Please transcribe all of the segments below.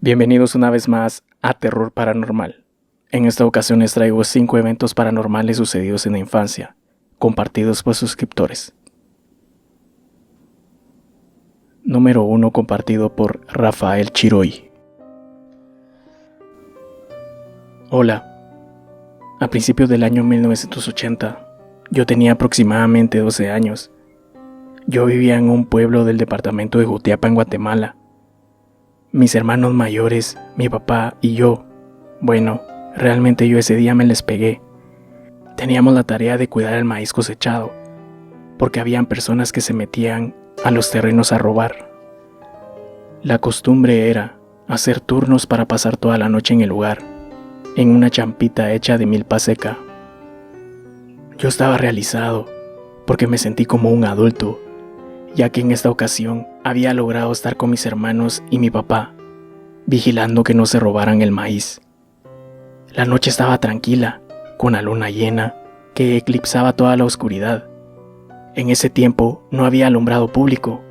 Bienvenidos una vez más a Terror Paranormal. En esta ocasión les traigo 5 eventos paranormales sucedidos en la infancia, compartidos por suscriptores. Número 1, compartido por Rafael Chiroy. Hola. A principios del año 1980, yo tenía aproximadamente 12 años. Yo vivía en un pueblo del departamento de Jutiapa, en Guatemala. Mis hermanos mayores, mi papá y yo, realmente yo ese día me les pegué. Teníamos la tarea de cuidar el maíz cosechado, porque habían personas que se metían a los terrenos a robar. La costumbre era hacer turnos para pasar toda la noche en el lugar, en una champita hecha de milpa seca. Yo estaba realizado, porque me sentí como un adulto, ya que en esta ocasión había logrado estar con mis hermanos y mi papá, vigilando que no se robaran el maíz. La noche estaba tranquila, con la luna llena, que eclipsaba toda la oscuridad. En ese tiempo no había alumbrado público.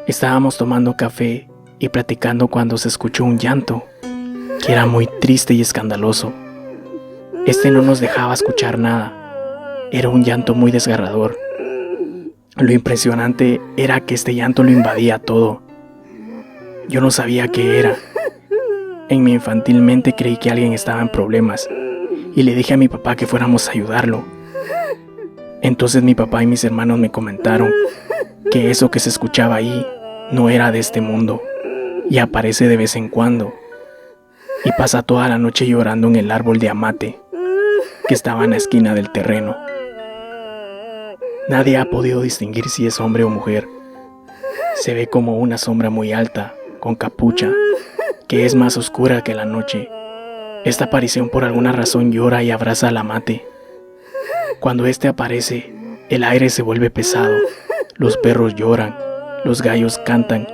Estábamos tomando café y platicando cuando se escuchó un llanto, que era muy triste y escandaloso. Este no nos dejaba escuchar nada. Era un llanto muy desgarrador. Lo impresionante era que este llanto lo invadía todo. Yo no sabía qué era. En mi infantil mente creí que alguien estaba en problemas y le dije a mi papá que fuéramos a ayudarlo. Entonces mi papá y mis hermanos me comentaron que eso que se escuchaba ahí no era de este mundo y aparece de vez en cuando y pasa toda la noche llorando en el árbol de amate que estaba en la esquina del terreno. Nadie ha podido distinguir si es hombre o mujer. Se ve como una sombra muy alta, con capucha, que es más oscura que la noche. Esta aparición por alguna razón llora y abraza al amate. Cuando este aparece, el aire se vuelve pesado, los perros lloran, los gallos cantan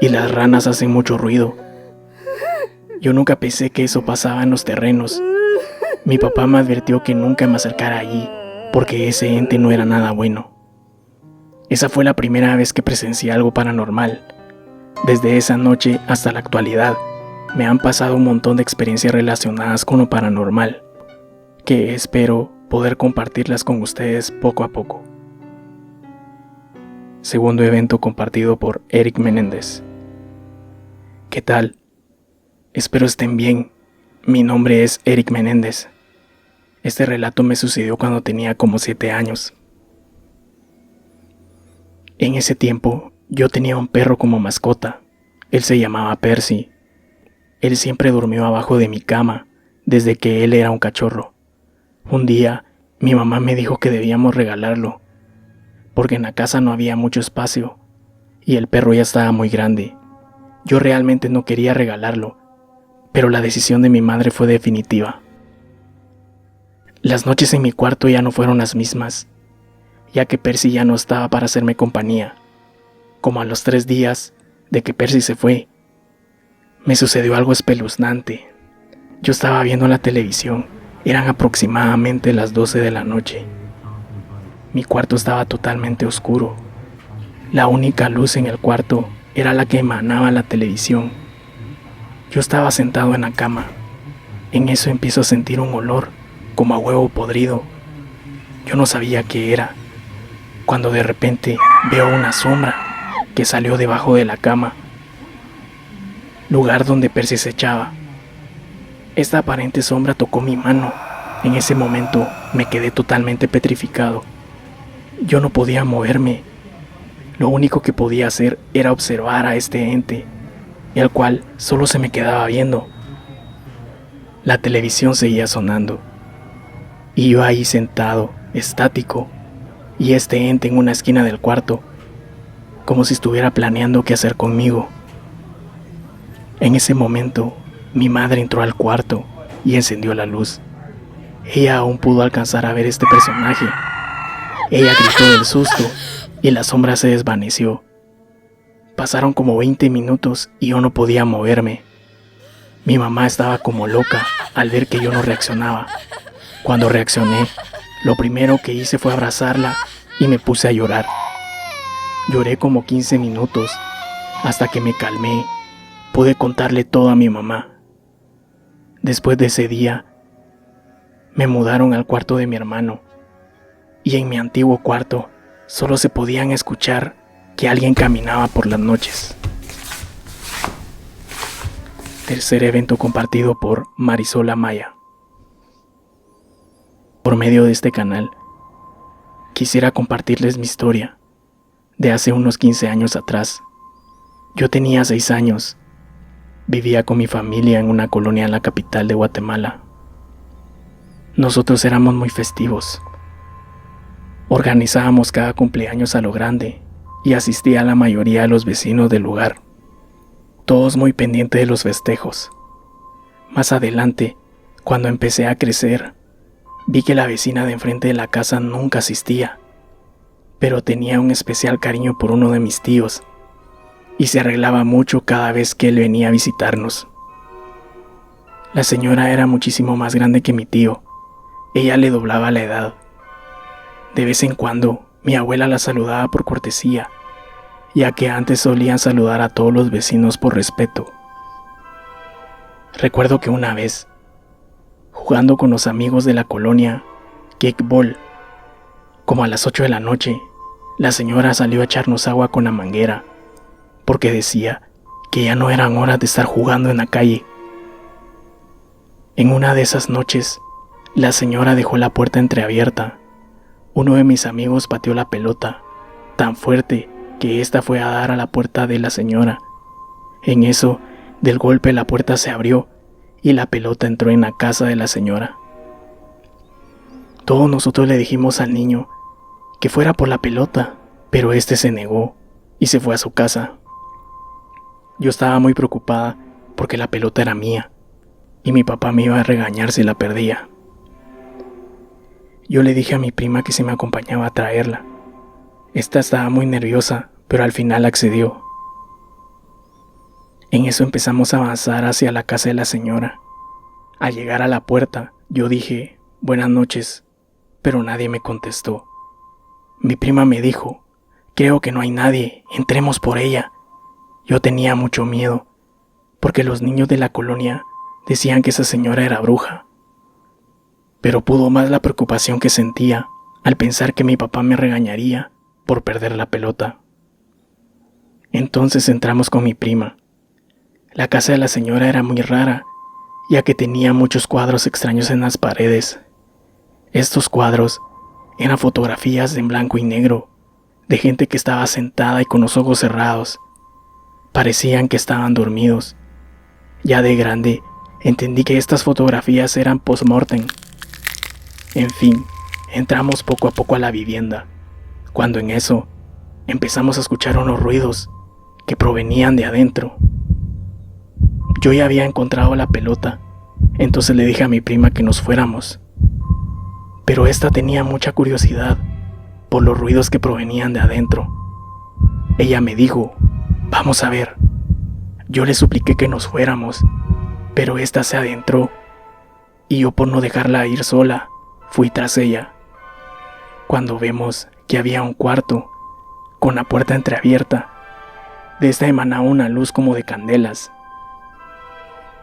y las ranas hacen mucho ruido. Yo nunca pensé que eso pasaba en los terrenos. Mi papá me advirtió que nunca me acercara allí, porque ese ente no era nada bueno. Esa fue la primera vez que presencié algo paranormal. Desde esa noche hasta la actualidad, me han pasado un montón de experiencias relacionadas con lo paranormal, que espero poder compartirlas con ustedes poco a poco. Segundo evento compartido por Eric Menéndez. ¿Qué tal? Espero estén bien. Mi nombre es Eric Menéndez. Este relato me sucedió cuando tenía como 7 años. En ese tiempo, yo tenía un perro como mascota. Él se llamaba Percy. Él siempre durmió abajo de mi cama, desde que él era un cachorro. Un día, mi mamá me dijo que debíamos regalarlo, porque en la casa no había mucho espacio, y el perro ya estaba muy grande. Yo realmente no quería regalarlo, pero la decisión de mi madre fue definitiva. Las noches en mi cuarto ya no fueron las mismas, ya que Percy ya no estaba para hacerme compañía. Como a los 3 días de que Percy se fue, me sucedió algo espeluznante. Yo estaba viendo la televisión, eran aproximadamente las 12 de la noche. Mi cuarto estaba totalmente oscuro. La única luz en el cuarto era la que emanaba la televisión. Yo estaba sentado en la cama. En eso empiezo a sentir un olor como a huevo podrido. Yo no sabía qué era, cuando de repente veo una sombra que salió debajo de la cama, lugar donde Percy se echaba. Esta aparente sombra tocó mi mano. En ese momento me quedé totalmente petrificado. Yo no podía moverme. Lo único que podía hacer era observar a este ente, el cual solo se me quedaba viendo. La televisión seguía sonando, y yo ahí sentado, estático, y este ente en una esquina del cuarto, como si estuviera planeando qué hacer conmigo. En ese momento, mi madre entró al cuarto y encendió la luz. Ella aún pudo alcanzar a ver este personaje. Ella gritó del susto y la sombra se desvaneció. Pasaron como 20 minutos y yo no podía moverme. Mi mamá estaba como loca al ver que yo no reaccionaba. Cuando reaccioné, lo primero que hice fue abrazarla y me puse a llorar. Lloré como 15 minutos Hasta que me calmé, pude contarle todo a mi mamá. Después de ese día, me mudaron al cuarto de mi hermano, y en mi antiguo cuarto solo se podían escuchar que alguien caminaba por las noches. Tercer evento compartido por Marisol Amaya. Por medio de este canal, quisiera compartirles mi historia de hace unos 15 años atrás. Yo tenía 6 años, vivía con mi familia en una colonia en la capital de Guatemala. Nosotros éramos muy festivos. Organizábamos cada cumpleaños a lo grande y asistía a la mayoría de los vecinos del lugar, todos muy pendientes de los festejos. Más adelante, cuando empecé a crecer, vi que la vecina de enfrente de la casa nunca asistía, pero tenía un especial cariño por uno de mis tíos y se arreglaba mucho cada vez que él venía a visitarnos. La señora era muchísimo más grande que mi tío. Ella le doblaba la edad. De vez en cuando, mi abuela la saludaba por cortesía, ya que antes solían saludar a todos los vecinos por respeto. Recuerdo que una vez, jugando con los amigos de la colonia kickball, como a las 8 de la noche, la señora salió a echarnos agua con la manguera, porque decía que ya no eran horas de estar jugando en la calle. En una de esas noches, la señora dejó la puerta entreabierta. Uno de mis amigos pateó la pelota, tan fuerte que ésta fue a dar a la puerta de la señora. En eso, del golpe la puerta se abrió y la pelota entró en la casa de la señora. Todos nosotros le dijimos al niño que fuera por la pelota, pero este se negó y se fue a su casa. Yo estaba muy preocupada porque la pelota era mía y mi papá me iba a regañar si la perdía. Yo le dije a mi prima que se me acompañaba a traerla. Esta estaba muy nerviosa, pero al final accedió. En eso empezamos a avanzar hacia la casa de la señora. Al llegar a la puerta, yo dije, buenas noches, pero nadie me contestó. Mi prima me dijo, creo que no hay nadie, entremos por ella. Yo tenía mucho miedo, porque los niños de la colonia decían que esa señora era bruja. Pero pudo más la preocupación que sentía al pensar que mi papá me regañaría por perder la pelota. Entonces entramos con mi prima. La casa de la señora era muy rara, ya que tenía muchos cuadros extraños en las paredes. Estos cuadros eran fotografías en blanco y negro, de gente que estaba sentada y con los ojos cerrados. Parecían que estaban dormidos. Ya de grande, entendí que estas fotografías eran post-mortem. En fin, entramos poco a poco a la vivienda, cuando en eso empezamos a escuchar unos ruidos que provenían de adentro. Yo ya había encontrado la pelota, entonces le dije a mi prima que nos fuéramos. Pero esta tenía mucha curiosidad por los ruidos que provenían de adentro. Ella me dijo, vamos a ver. Yo le supliqué que nos fuéramos, pero esta se adentró, y yo por no dejarla ir sola, fui tras ella. Cuando vemos que había un cuarto, con la puerta entreabierta, de esta emanaba una luz como de candelas.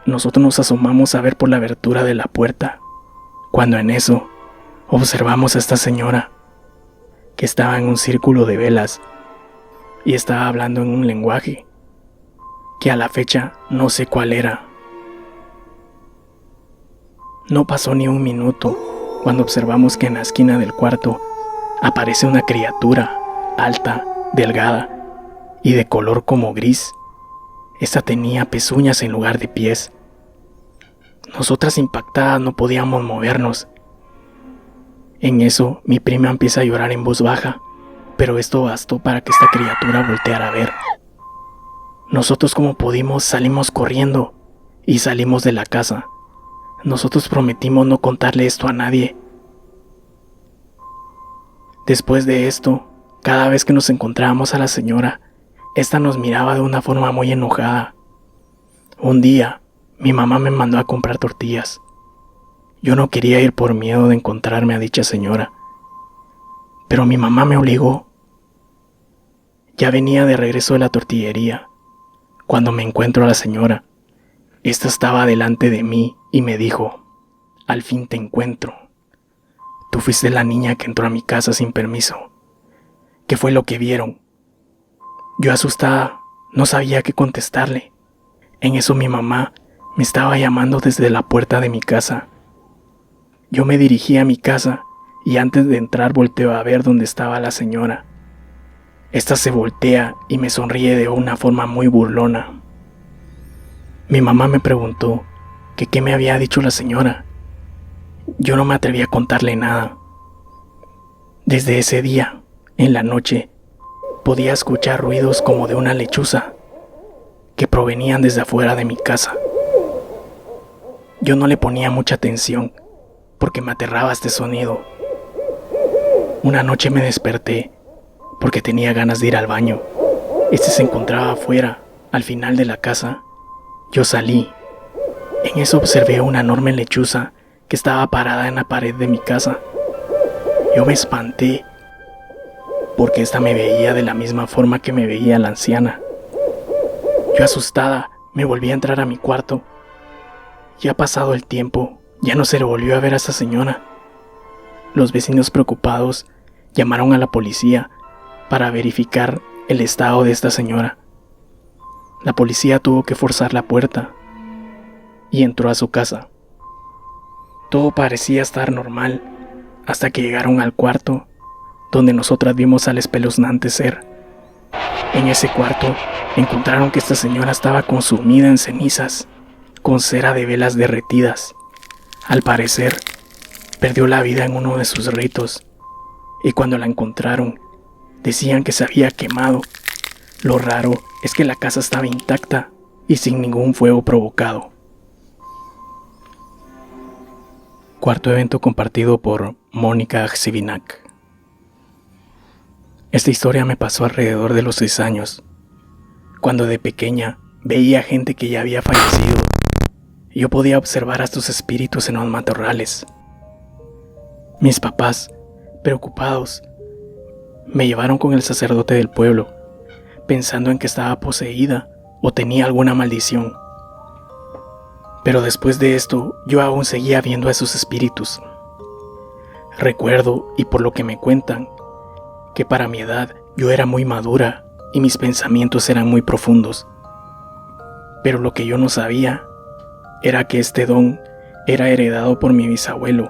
Nosotros nos asomamos a ver por la abertura de la puerta, cuando en eso observamos a esta señora, que estaba en un círculo de velas, y estaba hablando en un lenguaje, que a la fecha no sé cuál era. No pasó ni un minuto cuando observamos que en la esquina del cuarto aparece una criatura alta, delgada y de color como gris. Esta tenía pezuñas en lugar de pies. Nosotras impactadas no podíamos movernos. En eso mi prima empieza a llorar en voz baja, pero esto bastó para que esta criatura volteara a ver. Nosotros como pudimos salimos corriendo y salimos de la casa. Nosotros prometimos no contarle esto a nadie. Después de esto, cada vez que nos encontrábamos a la señora, esta nos miraba de una forma muy enojada. Un día, mi mamá me mandó a comprar tortillas. Yo no quería ir por miedo de encontrarme a dicha señora, pero mi mamá me obligó. Ya venía de regreso de la tortillería Cuando me encuentro a la señora, esta estaba delante de mí y me dijo: «Al fin te encuentro. Tú fuiste la niña que entró a mi casa sin permiso. ¿Qué fue lo que vieron?». Yo, asustada, no sabía qué contestarle. En eso mi mamá me estaba llamando desde la puerta de mi casa. Yo me dirigí a mi casa y antes de entrar volteo a ver dónde estaba la señora. Esta se voltea y me sonríe de una forma muy burlona. Mi mamá me preguntó que qué me había dicho la señora. Yo no me atreví a contarle nada. Desde ese día, en la noche, podía escuchar ruidos como de una lechuza que provenían desde afuera de mi casa. Yo no le ponía mucha atención porque me aterraba este sonido. Una noche me desperté porque tenía ganas de ir al baño. Este se encontraba afuera, al final de la casa. Yo salí. En eso observé una enorme lechuza que estaba parada en la pared de mi casa. Yo me espanté porque esta me veía de la misma forma que me veía la anciana. Yo, asustada, me volví a entrar a mi cuarto. Ya pasado el tiempo, ya no se le volvió a ver a esa señora. Los vecinos, preocupados, llamaron a la policía para verificar el estado de esta señora. La policía tuvo que forzar la puerta y entró a su casa. Todo parecía estar normal hasta que llegaron al cuarto donde nosotras vimos al espeluznante ser. En ese cuarto encontraron que esta señora estaba consumida en cenizas, con cera de velas derretidas. Al parecer, perdió la vida en uno de sus ritos, y cuando la encontraron, decían que se había quemado. Lo raro es que la casa estaba intacta y sin ningún fuego provocado. Cuarto evento compartido por Mónica Axivinac. Esta historia me pasó alrededor de los 6 años, cuando de pequeña veía gente que ya había fallecido. Yo podía observar a estos espíritus en los matorrales. Mis papás, preocupados, me llevaron con el sacerdote del pueblo, pensando en que estaba poseída o tenía alguna maldición. Pero después de esto, yo aún seguía viendo a esos espíritus. Recuerdo, y por lo que me cuentan, que para mi edad yo era muy madura y mis pensamientos eran muy profundos. Pero lo que yo no sabía era que este don era heredado por mi bisabuelo.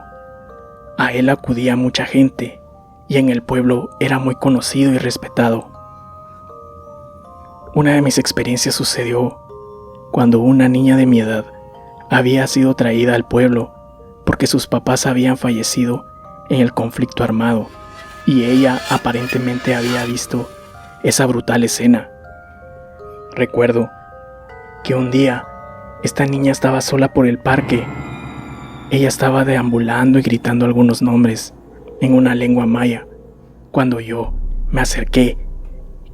A él acudía mucha gente y en el pueblo era muy conocido y respetado. Una de mis experiencias sucedió cuando una niña de mi edad había sido traída al pueblo porque sus papás habían fallecido en el conflicto armado y ella aparentemente había visto esa brutal escena. Recuerdo que un día esta niña estaba sola por el parque. Ella estaba deambulando y gritando algunos nombres en una lengua maya. Cuando yo me acerqué,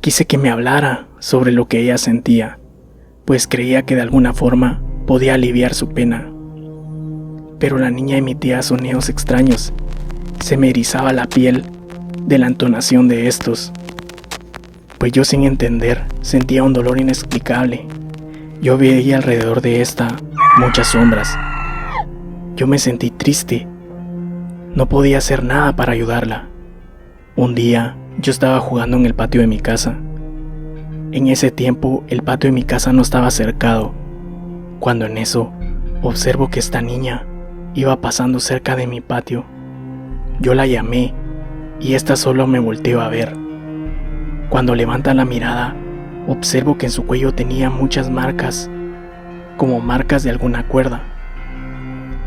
quise que me hablara sobre lo que ella sentía, pues creía que de alguna forma podía aliviar su pena. Pero la niña emitía sonidos extraños. Se me erizaba la piel de la entonación de estos, pues yo, sin entender, sentía un dolor inexplicable. Yo veía alrededor de esta muchas sombras. Yo me sentí triste. No podía hacer nada para ayudarla. Un día yo estaba jugando en el patio de mi casa. En ese tiempo el patio de mi casa no estaba cercado, cuando en eso observo que esta niña iba pasando cerca de mi patio. Yo la llamé y esta solo me volteó a ver. Cuando levanta la mirada, observo que en su cuello tenía muchas marcas, como marcas de alguna cuerda.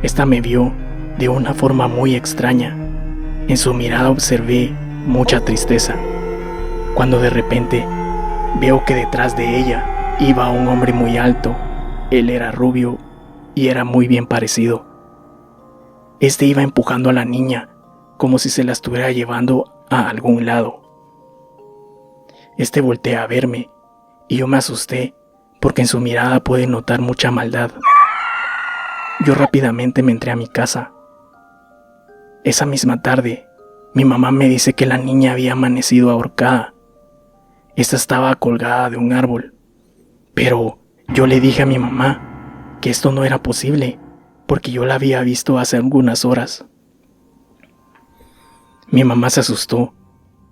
Esta me vio de una forma muy extraña. En su mirada observé mucha tristeza, cuando de repente veo que detrás de ella iba un hombre muy alto. Él era rubio y era muy bien parecido. Este iba empujando a la niña como si se la estuviera llevando a algún lado. Este voltea a verme y yo me asusté porque en su mirada pude notar mucha maldad. Yo rápidamente me entré a mi casa. Esa misma tarde, mi mamá me dice que la niña había amanecido ahorcada. Esta estaba colgada de un árbol, Pero yo le dije a mi mamá que esto no era posible, porque yo la había visto hace algunas horas. Mi mamá se asustó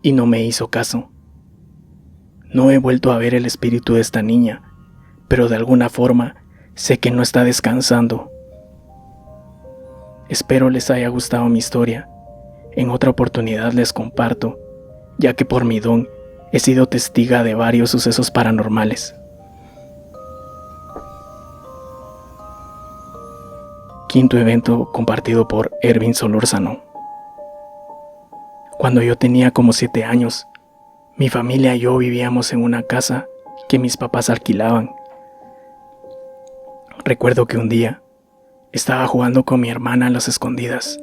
y no me hizo caso. No he vuelto a ver el espíritu de esta niña, pero de alguna forma sé que no está descansando. Espero les haya gustado mi historia. En otra oportunidad les comparto, ya que por mi don he sido testiga de varios sucesos paranormales. Quinto evento compartido por Ervin Solórzano. Cuando yo tenía como 7 años, mi familia y yo vivíamos en una casa que mis papás alquilaban. Recuerdo que un día estaba jugando con mi hermana a las escondidas.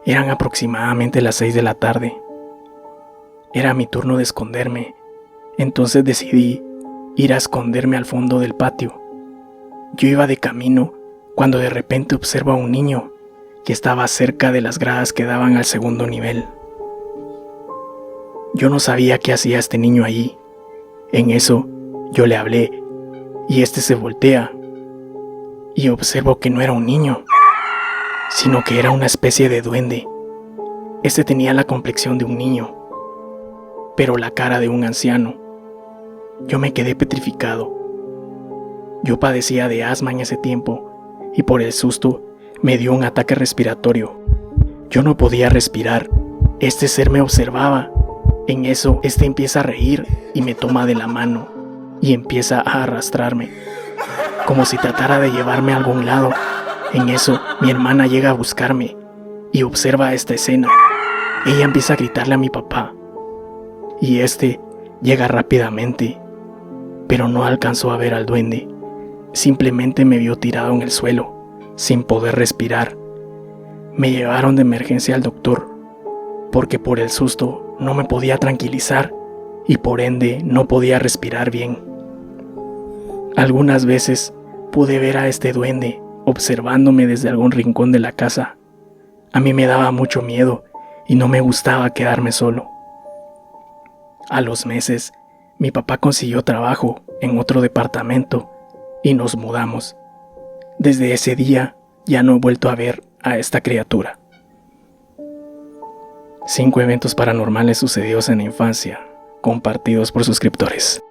Eran aproximadamente las 6 de la tarde. Era mi turno de esconderme, entonces decidí ir a esconderme al fondo del patio. Yo iba de camino cuando de repente observo a un niño que estaba cerca de las gradas que daban al segundo nivel. Yo no sabía qué hacía este niño allí. En eso, yo le hablé y este se voltea y observo que no era un niño, sino que era una especie de duende. Este tenía la complexión de un niño, pero la cara de un anciano. Yo me quedé petrificado. Yo padecía de asma en ese tiempo y por el susto me dio un ataque respiratorio. Yo no podía respirar. Este ser me observaba. En eso, este empieza a reír y me toma de la mano y empieza a arrastrarme, como si tratara de llevarme a algún lado. En eso, mi hermana llega a buscarme y observa esta escena. Ella empieza a gritarle a mi papá y este llega rápidamente, pero no alcanzó a ver al duende. Simplemente me vio tirado en el suelo, sin poder respirar. Me llevaron de emergencia al doctor, porque por el susto no me podía tranquilizar y por ende no podía respirar bien. Algunas veces pude ver a este duende observándome desde algún rincón de la casa. A mí me daba mucho miedo y no me gustaba quedarme solo. A los meses, mi papá consiguió trabajo en otro departamento y nos mudamos. Desde ese día ya no he vuelto a ver a esta criatura. 5 eventos paranormales sucedidos en la infancia, compartidos por suscriptores.